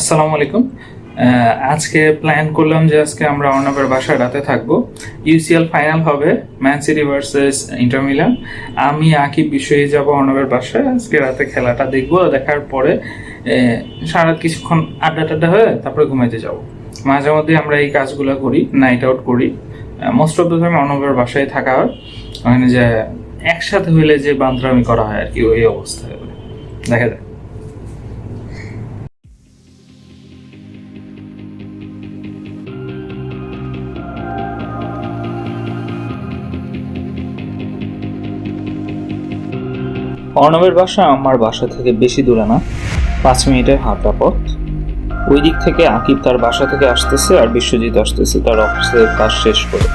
আসসালামু আলাইকুম। আজকে প্ল্যান করলাম যে আজকে আমরা অর্ণবের বাসায় রাতে থাকবো। ইউসিএল ফাইনাল হবে, man city versus inter Milan. আমি আকিব বিষয়ে যাব অর্ণবের বাসায়, আজকে রাতে খেলাটা দেখবো। দেখার পরে সারা কিছুক্ষণ আড্ডা টাড্ডা হয়ে তারপরে ঘুমাইতে যাব। মাঝে মধ্যে আমরা এই কাজগুলো করি, নাইট আউট করি। মোস্ট অফ দ্য টাইম অর্ণবের বাসায় থাকা হয়, ওখানে যে একসাথে হইলে যে বান্দরামি করা হয় আর কি, ওই অবস্থায় দেখা যায়। অর্ণবের বাসা আমার বাসা থেকে বেশি দূরে না, 5 মিনিটের হাঁটা পথ। ওই দিক থেকে আকিব তার বাসা থেকে আসতেছে আর বিশ্বজিৎ আসতেছে তার অফিসের কাজ শেষ করে।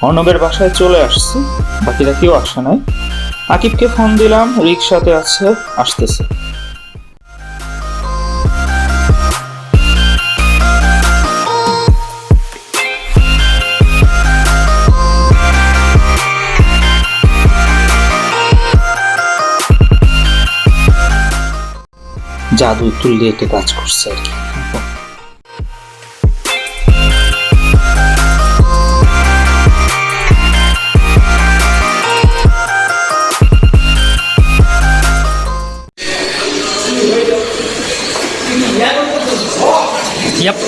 অর্ণবের বাসায় চলে আসছি, বাকিরা কেউ আসে নাই। আকিবকে ফোন দিলাম, রিক্সাতে আছে, আসতেছে। জাদু একটু লেটে কাজ করছে আর কি। Yep.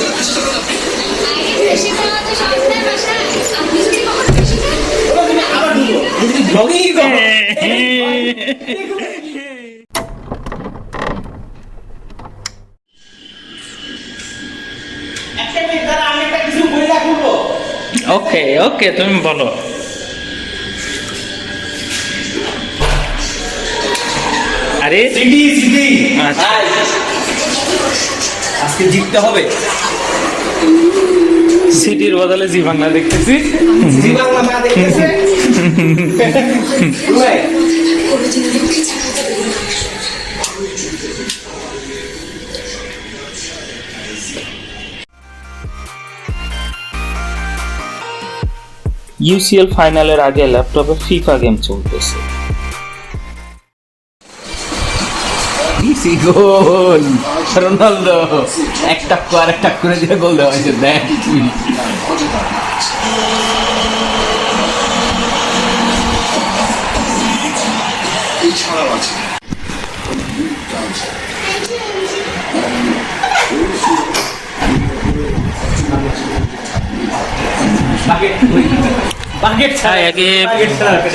ওকে ওকে, তুমি বলো। আরে সিটি আচ্ছা, আজকে জিততে হবে। সিটির বদলে জি বাংলা দেখতেছি। জি বাংলা মা দেখতেছে। ইউসিএল ফাইনালের আগে ল্যাপটপে ফিফা গেম চলতেছে। মেসি গোল, রোনালদো একটা করে দিয়ে গোল দেওয়া হয়েছে। দেখ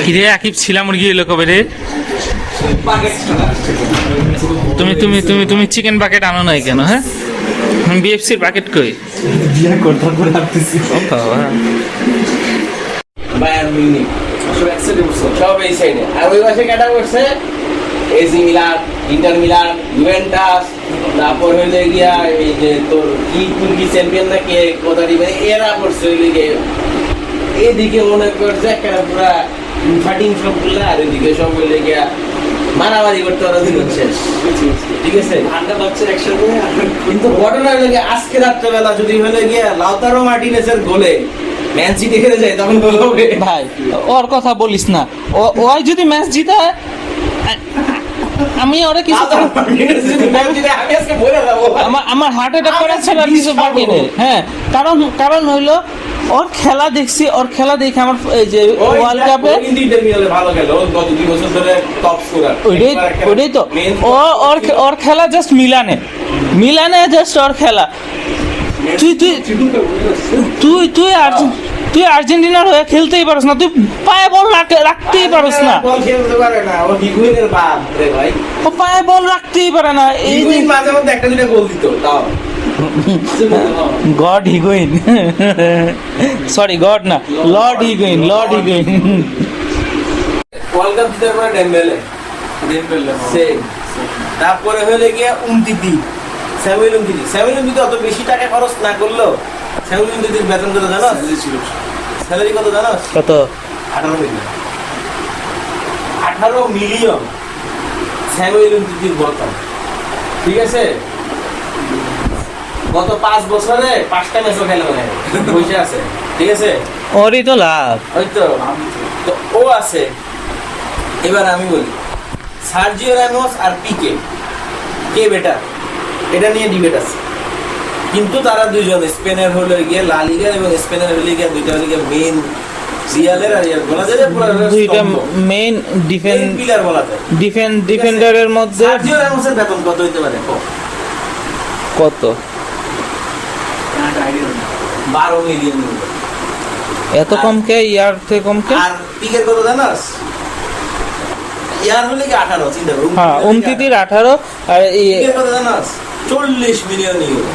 কিরে আকিব ছিলাম মুরগি এলো কবে রে? তুমি তুমি তুমি তুমি চিকেন বাকেট আনো নাই কেন? হ্যাঁ, বিএফসির বাকেট কই? বিয়ে করতে করে আসতেছি। বায়ার্ন মিউনিখ সব একসাথে বসে, সব এই সাইডে। আর ওই পাশে কাটা বসে AC Milan, inter Milan, Juventus, তারপর হইলে গিয়া এই যে তোর তুর্কি চ্যাম্পিয়ন না কে কোথায় দিবে, এরা পড়ছে হইলে গিয়ে এইদিকে মনে করছে একটা পুরা ফাটিং সবগুলা, আর ওইদিকে সব হইলে গিয়া মারামারি করতে ওরা দিন শেষ। ঠিক আছে, ঠান্ডা পাচ্ছে একসাথে। কিন্তু ঘটনা হইলে গিয়ে আজকে রাত্রেবেলা যদি হইলে গিয়া লাউতারো মার্টিনেজের গোলে ম্যান সিটি হেরে যায়, তখন গোল হবে। ভাই ওর কথা বলিস না, ওই যদি ম্যাচ জিতে আমি ওরা কিছু আমার হার্ট অ্যাটাক করার ছাড়া কিছু বাকি নেই। হ্যাঁ, কারণ হইলো ওর খেলা দেখছি, ওর খেলা দেখে আমার এই যে ওয়ার্ল্ড কাপে ভালো খেলে, ও গত 2 বছর ধরে টপ স্কোরার। ওইটাই তো ওর খেলা জাস্ট মিলানে জাস্ট ওর খেলা। তুই আর্জেন্টিনার হয়ে খেলতেই পারিস না, তুই পায়ে বল রাখতেই পারিস না। বল খেলতে পারে না, ও হিগুয়েনের বাপ রে ভাই। ও পায়ে বল রাখতেই পারে না। এই হিগুয়েন মাঝে মধ্যে একটা দুটো গোল দিত, তাও গড হিগুয়েন, সরি গড না, লর্ড হিগুয়েন। ওয়ার্ল্ড কাপ জিতার পরে ডেম্বেলে সেই, তারপরে হলে গিয়ে উমতিতি, স্যামুয়েল উমতিতি অত বেশি টাকা খরচ না করলো। স্যামুয়েল উমতিতির বেতন কত জানো? স্যালারি কত জানো? কত? 18 মিলিয়ন। 18 মিলিয়ন স্যামুয়েল উমতিতির বেতন। ঠিক আছে, গত 5 বছরে 5টা ম্যাচও খেলে বসে আছে। ঠিক আছে, ওরই তো লাভ। ওই তো তো ও আছে। এবার আমি বলি সার্জিও রামোস আর পিকে কে বেটার, এটা নিয়ে ডিবেট আছে। কিন্তু তারা দুইজন স্পেনের হলো গিয়ে লা লিগা এবং স্পেনের হলো গিয়ে দুইটা হলো গিয়ে মেইন রিয়ালের আর রিয়াল বলা যায় পুরো দুইটা মেইন পিলার বলা যায়। ডিফেন্ডারের মধ্যে সার্জিও রামোসের বেতন কত হইতে পারে? কত? 12 মিলিয়ন। এত কম কে? ইয়ার থেকে কম কে? আর পিকের কত জানাস? ইয়ার হলে কি 18, চিন্তা করুন। হ্যাঁ 29 18 আর পিকের কত জানাস? 40 মিলিয়ন ইউরো।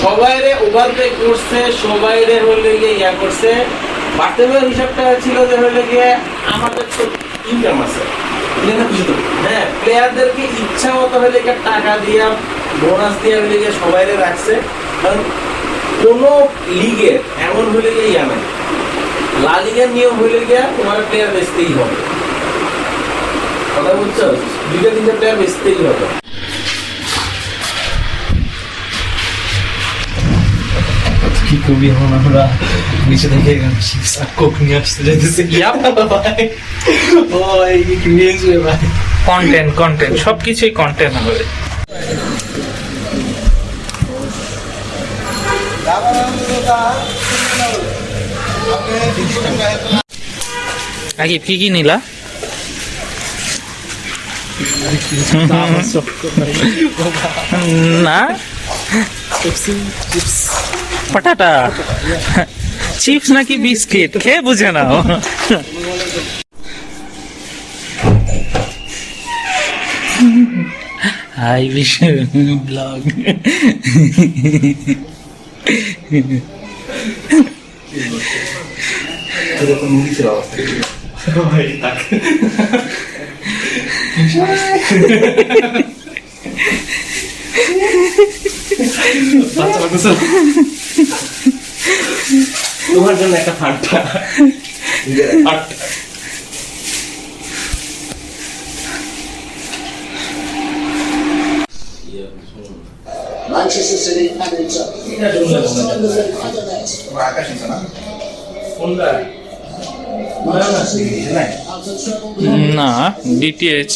সবাইরে ওভারপে করছে, সবাইরে হলে গিয়ে ইয়া করছে। বার্তেমের হিসাবটা ছিল যে হলে গিয়ে আমাদের তো ইনকাম আছে, হ্যাঁ প্লেয়ারদেরকে ইচ্ছা মতো হলে গিয়ে টাকা দিয়া বোনাস দিয়া হলে গিয়ে সবাইরে রাখছে। কারণ কোনো লিগের এমন হলে গিয়ে ইয়া নাই, লা লিগের নিয়ম হলে গিয়ে তোমার প্লেয়ার বেচতেই হবে। কথা বুঝছো? 2-3 প্লেয়ার বেচতেই হবে। কি কবি এখন আমরা নিচে থেকে চিপস আর কোক নিয়ে আসতে যাইতেছি। ভাই কন্টেন্ট সবকিছুই কন্টেন্ট হবে। আকিব কি নিলা? না পটাটা চিপস নাকি বিস্কিট খেয়ে বুঝে নাও। High Vishnu blog. তোমার জন্য একটা Fanta. Manchester City and Inter. First time the red card on it. Manchester City after treble না ডিটিএইচ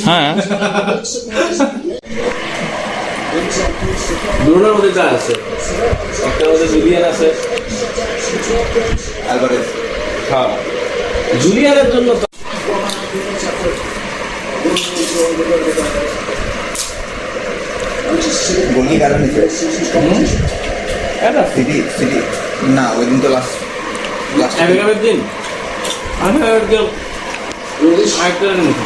হ্যাঁ ব্রুনোর মধ্যে যা আছে, একটা মধ্যে জুলিয়ান আছে। হ্যাঁ জুলিয়ানের জন্য গোল কি কারণ সিটি না ওই দিন তো লাস্ট আগামীর দিন আগামীর দিন আরেকটা নিতে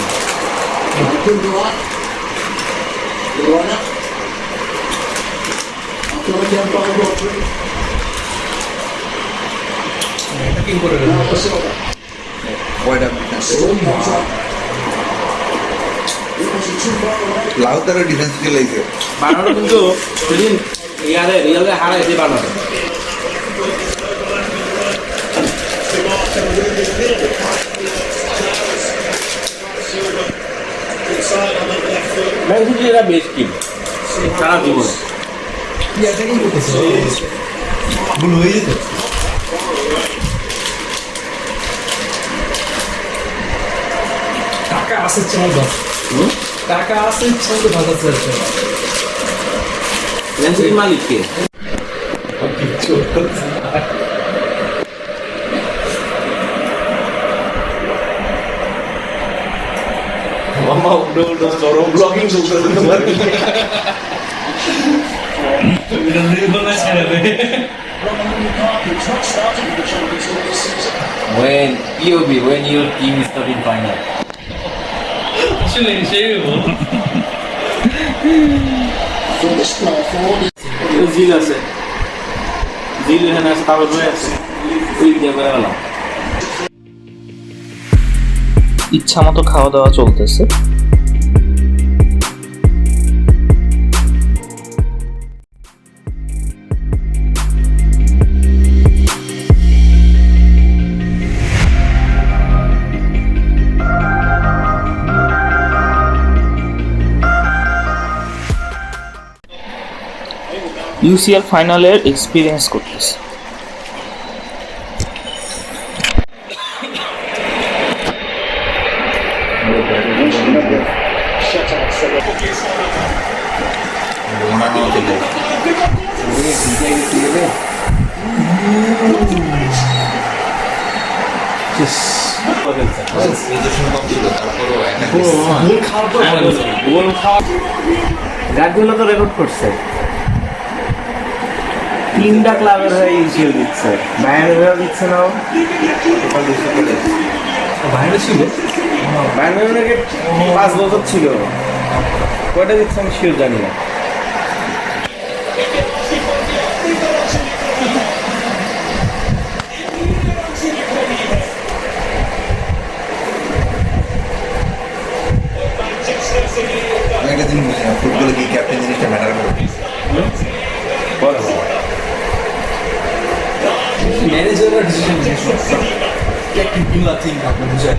লাউতারও ডিফেন্স খেলাইছে বানানো কিন্তু সেদিন রিয়ালে হারাইছে বানানো। ম্যান সিটি এরা বেস্ট টিম সারা জীবনে। ভুল হয়ে যেত। টাকা আছে চলবে, টাকা আছে চলবে ভালো চলছে। ম্যান সিটির মালিক কে? মামা উল্টো উল্টো চরম blogging when your team is not in final. জিল আছে, জিল এখানে আছে, তারপর রয়ে আছে, ওই দিয়ে করে গেলাম। ইচ্ছা মতো খাওয়া দাওয়া চলতেছে। ইউসিএল ফাইনালের এক্সপিরিয়েন্স করতেছে। গার্ডগুলো তো রেকর্ড করছে, 3টা ক্লাবের হয়ে ইউসিএল দিচ্ছে, বাইরের হয়ে দিচ্ছে না। বাইরে ছিল বাইরের নাকি 5 বছর ছিল, কয়টা দিচ্ছে আমি শিওর জানি না। আমি একটা জিনিস বুঝি না, ফুটবলে কি ক্যাপ্টেন জিনিসটা ম্যাটার করে? ম্যানেজারের ডিসিশন টেকনিক্যাল নাথিং আপনি বুঝেন।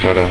টাটা।